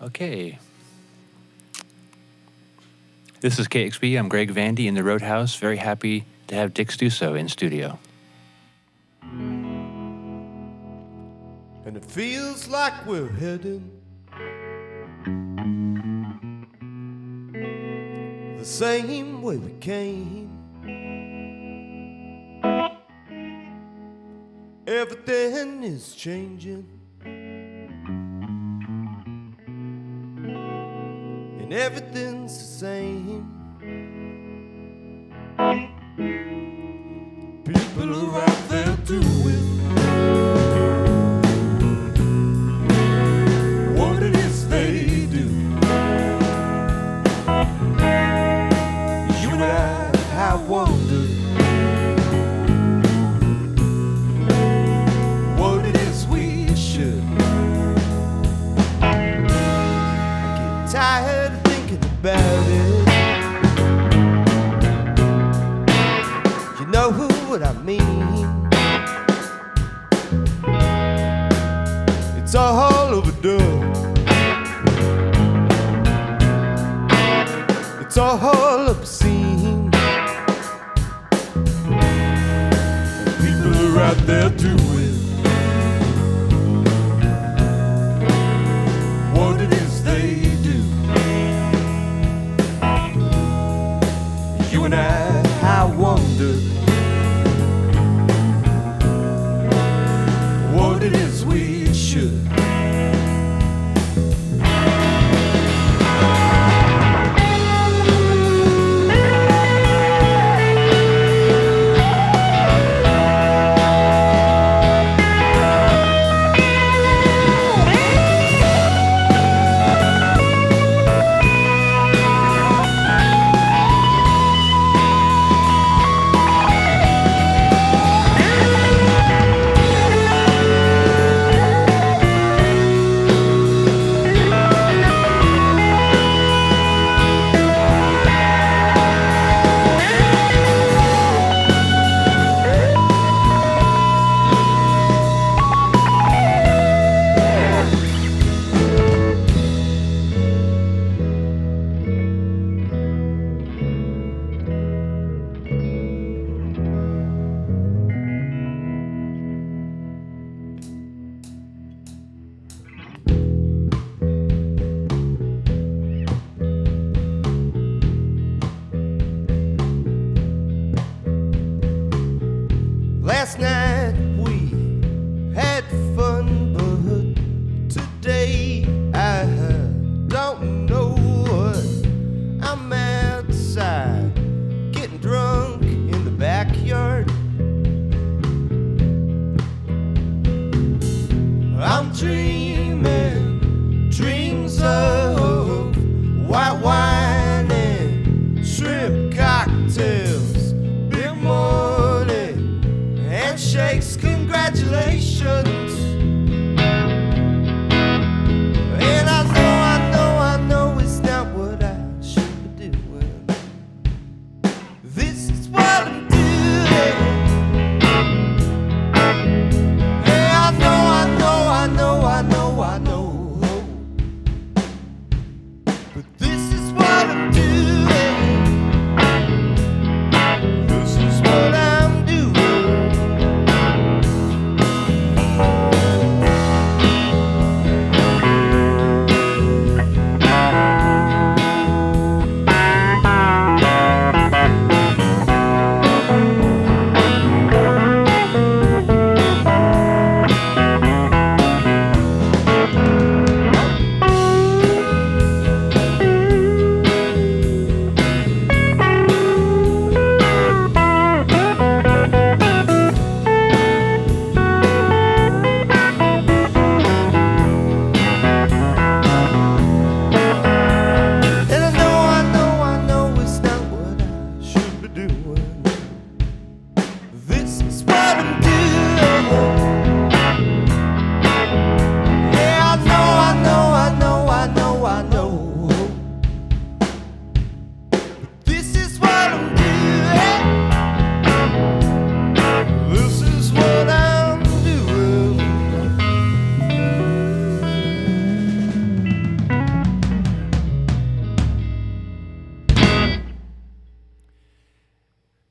Okay. This is KEXP. I'm Greg Vandy in the Roadhouse. Very happy to have Dick Stusso in studio. And it feels like we're heading the same way we came. Everything is changing, and everything's the same. People are out there doing what it is they do. You and I wonder what it is we should. I get tired of thinking about it. You know what I mean? It's all overdone. It's all obscene. People are out there doing what it is they do. You and I wonder what it is we should.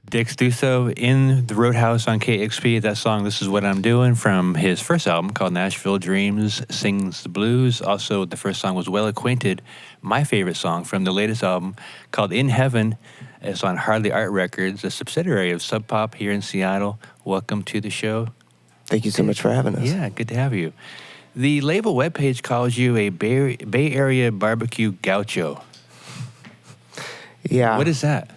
Dick Stusso in the Roadhouse on KEXP. That song, This Is What I'm Doing, from his first album called Nashville Dreams, Sings the Blues. Also, the first song was Well Acquainted, my favorite song from the latest album called In Heaven. It's on Hardly Art Records, a subsidiary of Sub Pop here in Seattle. Welcome to the show. Thank you so much for having us. Yeah, good to have you. The label webpage calls you a Bay Area barbecue gaucho. Yeah. What is that?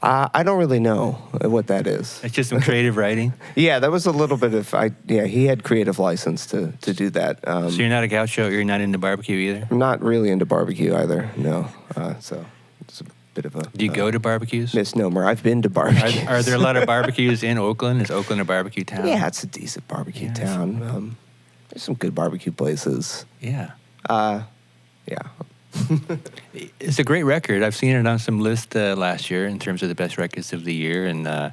I don't really know what that is. It's just some creative writing? Yeah, that was a little bit of, he had creative license to do that. So you're not a gaucho, you're not into barbecue either? I'm not really into barbecue either, no. So it's a bit of a... Do you go to barbecues? Misnomer. I've been to barbecues. Are there a lot of barbecues in Oakland? Is Oakland a barbecue town? Yeah, it's a decent barbecue town. There's some good barbecue places. Yeah. Yeah. It's a great record. I've seen it on some list last year in terms of the best records of the year. And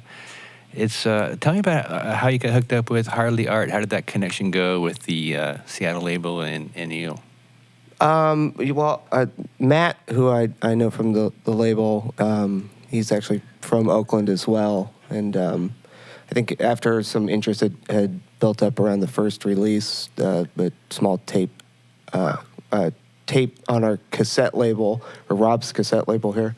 it's tell me about how you got hooked up with Hardly Art. How did that connection go with the Seattle label and you? Matt, who I know from the label, he's actually from Oakland as well. And I think after some interest had built up around the first release, but small tape on our cassette label, or Rob's cassette label here,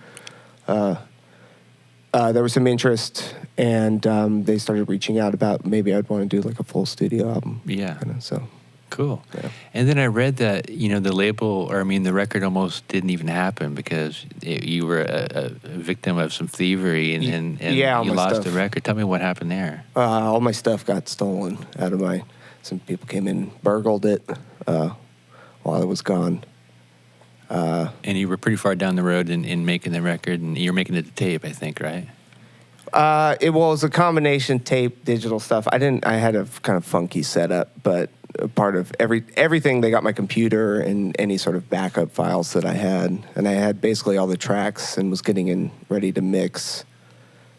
there was some interest, and they started reaching out about maybe I'd want to do like a full studio album. Yeah. So cool. Yeah. And then I read that, the record almost didn't even happen because you were a victim of some thievery and yeah, you lost stuff. the record. Tell me what happened there. All my stuff got stolen out of some people came in and burgled it while I was gone. And you were pretty far down the road in making the record, and you were making it to tape, I think, right? It was a combination tape, digital stuff. I had a kind of funky setup, but a part of everything, they got my computer and any sort of backup files that I had. And I had basically all the tracks and was getting in ready to mix.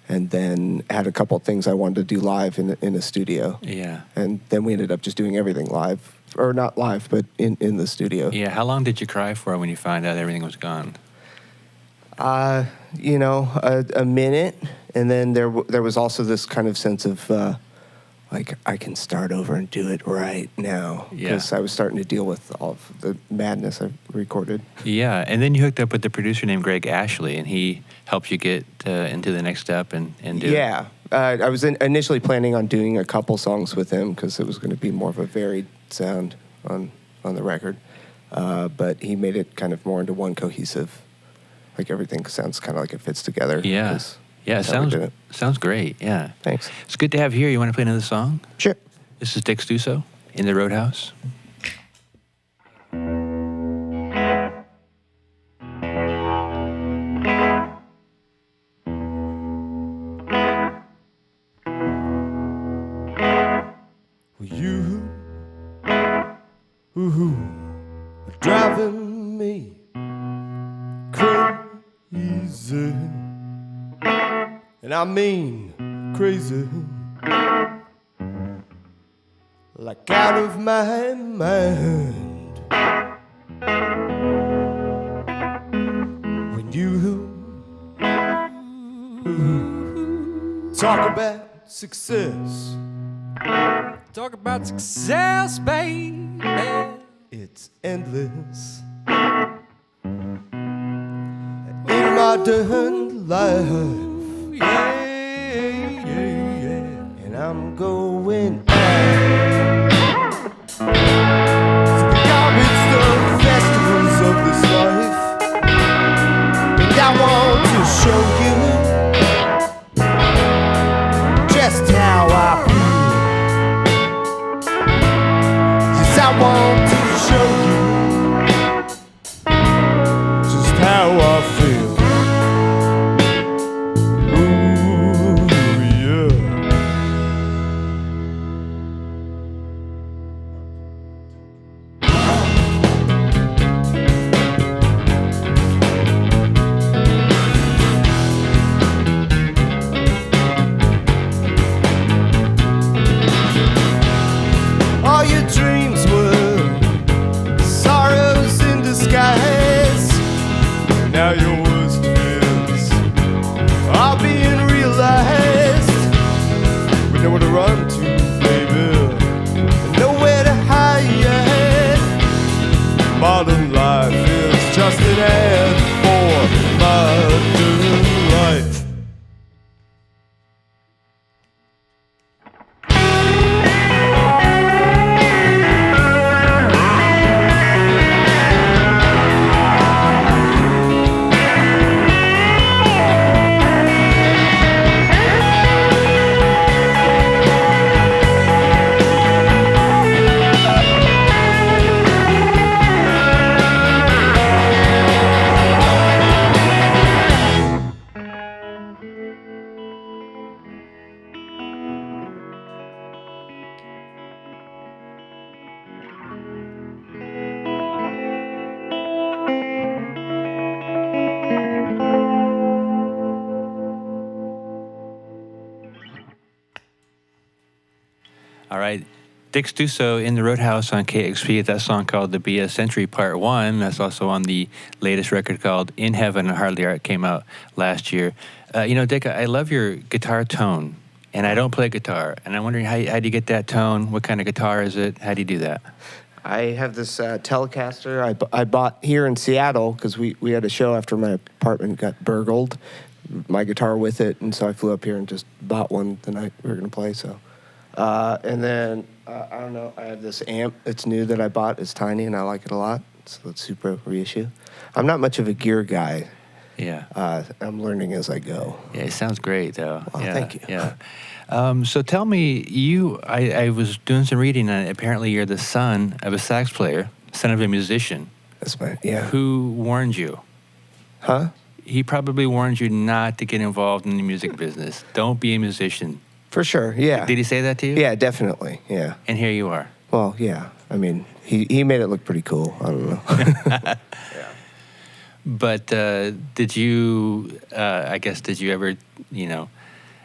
And then had a couple of things I wanted to do live in a studio. Yeah. And then we ended up just doing everything live. Or not live, but in the studio. Yeah. How long did you cry for when you found out everything was gone? A minute. And then there was also this kind of sense of, I can start over and do it right now. Yeah. Because I was starting to deal with all of the madness I recorded. Yeah. And then you hooked up with the producer named Greg Ashley, and he helped you get into the next step and do it. Yeah. I was initially planning on doing a couple songs with him because it was going to be more of a varied sound on the record. But he made it kind of more into one cohesive, like everything sounds kind of like it fits together. Yeah. Yeah, it sounds great. Yeah. Thanks. It's good to have you here. You want to play another song? Sure. This is Dick Stusso in the Roadhouse. You are driving me crazy, and I mean crazy, like out of my mind. When you talk about success, Talk about success, baby. it's endless. In my done life, Yeah. and I'm going out to the garbage, the festivals of this life, and I want to show you just how I feel. Yes, I want to show you just how I feel. Ooh, yeah. modern life is just an ad for modern life. All right. Dick Stusso in the Roadhouse on KEXP. That song called The BS Century Part 1. That's also on the latest record called In Heaven. Hardly Art came out last year. Dick, I love your guitar tone, and I don't play guitar. And I'm wondering, how do you get that tone? What kind of guitar is it? How do you do that? I have this Telecaster I bought here in Seattle because we had a show after my apartment got burgled. My guitar with it, and so I flew up here and just bought one the night we were going to play, so... and then, I don't know, I have this amp that's new that I bought. It's tiny, and I like it a lot. So it's super reissue. I'm not much of a gear guy. Yeah. I'm learning as I go. Yeah, it sounds great, though. Well, yeah, thank you. Yeah. So tell me, I was doing some reading, and apparently you're the son of a sax player, son of a musician. That's my, yeah. Who warned you? Huh? He probably warned you not to get involved in the music business. Don't be a musician. For sure, yeah. Did he say that to you? Yeah, definitely, yeah. And here you are. Well, yeah. I mean, he made it look pretty cool. I don't know. Yeah. But did you ever,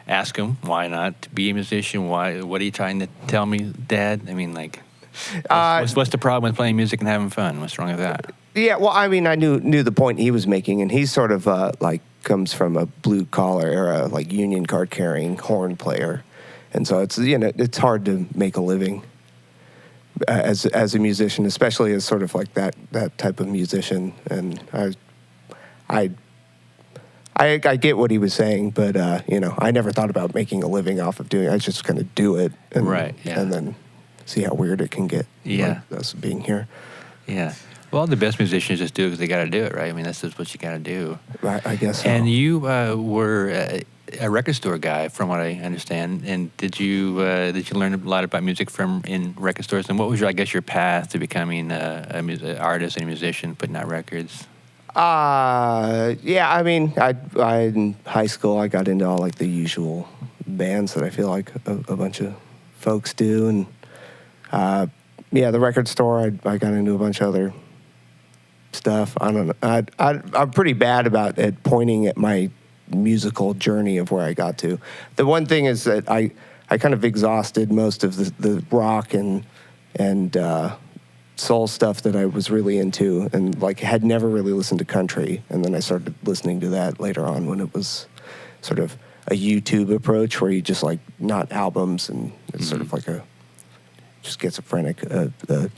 ask him why not to be a musician? What are you trying to tell me, Dad? I mean, like, what's the problem with playing music and having fun? What's wrong with that? Yeah, well, I mean, I knew the point he was making, and he's sort of comes from a blue collar era, like union card carrying horn player, and so it's hard to make a living as a musician, especially as sort of like that type of musician. And I get what he was saying, but I never thought about making a living off of doing it. I just kind of do it, and, right? Yeah. And then see how weird it can get. Yeah, like us being here. Yeah. Well, the best musicians just do it because they got to do it, right? I mean, that's just what you got to do. Right, I guess so. And you were a record store guy, from what I understand. And did you learn a lot about music in record stores? And what was your path to becoming an artist and a musician, putting out records? Yeah, I mean, I in high school, I got into all like the usual bands that I feel like a bunch of folks do. And the record store, I got into a bunch of other stuff. I don't know. I'm pretty bad about pointing at my musical journey of where I got to. The one thing is that I kind of exhausted most of the rock and soul stuff that I was really into, and like had never really listened to country. And then I started listening to that later on when it was sort of a YouTube approach where you just like not albums, and it's sort of like just schizophrenic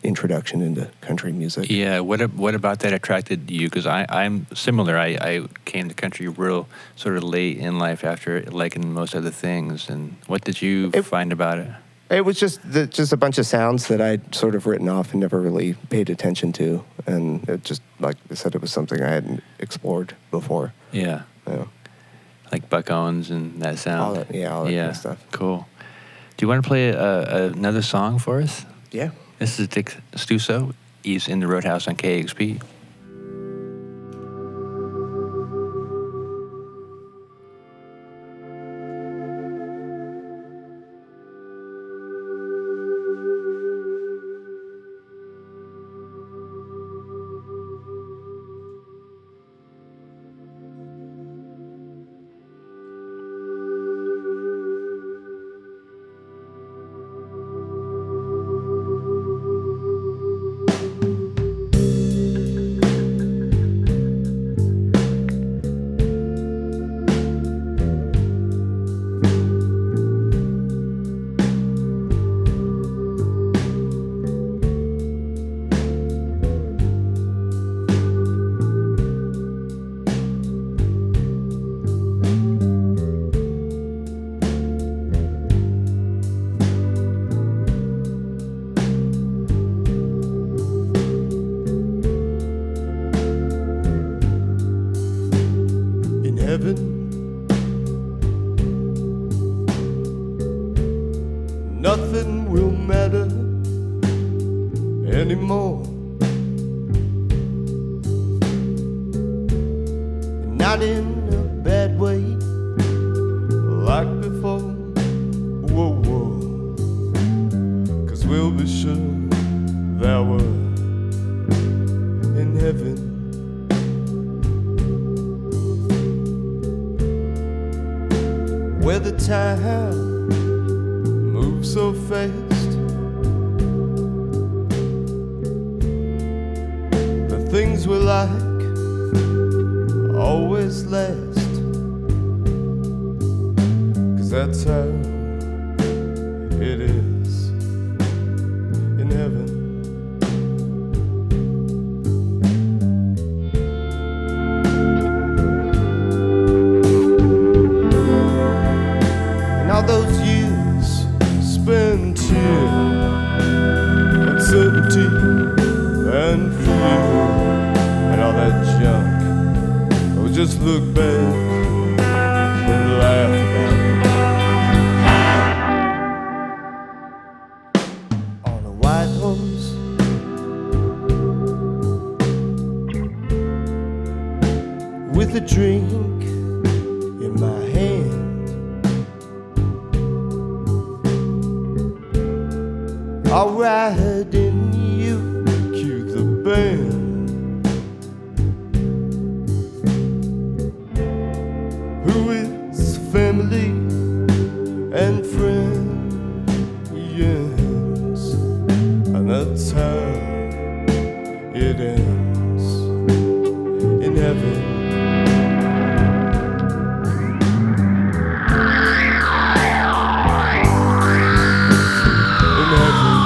introduction into country music. Yeah, what about that attracted you? Because I'm similar. I came to country real sort of late in life after liking most other things. And what did you find about it? It was just a bunch of sounds that I'd sort of written off and never really paid attention to. And it just, like I said, it was something I hadn't explored before. Yeah. Like Buck Owens and that sound. All that kind of stuff. Cool. Do you want to play another song for us? Yeah. This is Dick Stusso. He's in the Roadhouse on KEXP. heaven. Nothing will matter anymore. Not in a bad way like before. Whoa, whoa. 'Cause we'll be sure that we're in heaven. Where the time moves so fast, the things we like always last. 'Cause that's how it is in heaven. And all those years spent here, uncertainty and fear, and all that junk. Oh, just look back and laugh about it. On a white horse, with a drink in my hand, I'll ride in you, cue the band. Who is family and friends, and that's how it ends in heaven. In heaven.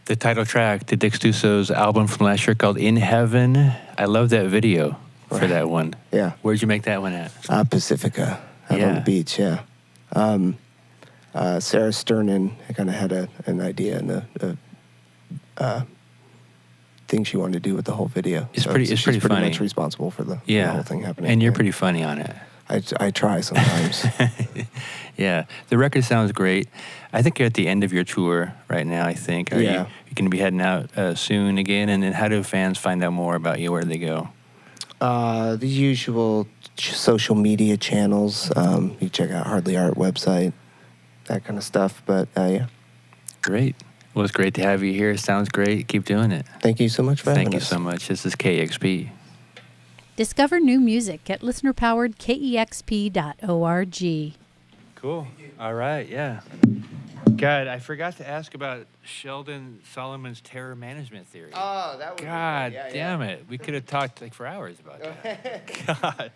The title track to Dick Stusso's album from last year called In Heaven. I love that video for that one. Yeah. Where'd you make that one at? Pacifica, out on the beach, yeah. Sarah Sternin kind of had an idea and a thing she wanted to do with the whole video. It's So pretty she's funny. much responsible for the whole thing happening. And you're Yeah. pretty funny on it. I try sometimes. Yeah, the record sounds great. I think you're at the end of your tour right now, I think. Are you going to be heading out soon again? And then how do fans find out more about you? Where do they go? The usual social media channels. You check out Hardly Art website, that kind of stuff. But yeah. Great. Well, it's great to have you here. Sounds great. Keep doing it. Thank you so much for having us. Thank you so much. This is KEXP. Discover new music at listener-powered KEXP.org. Cool. All right, yeah. God, I forgot to ask about Sheldon Solomon's terror management theory. Oh, that would God be good. damn it. We could have talked like for hours about that. God.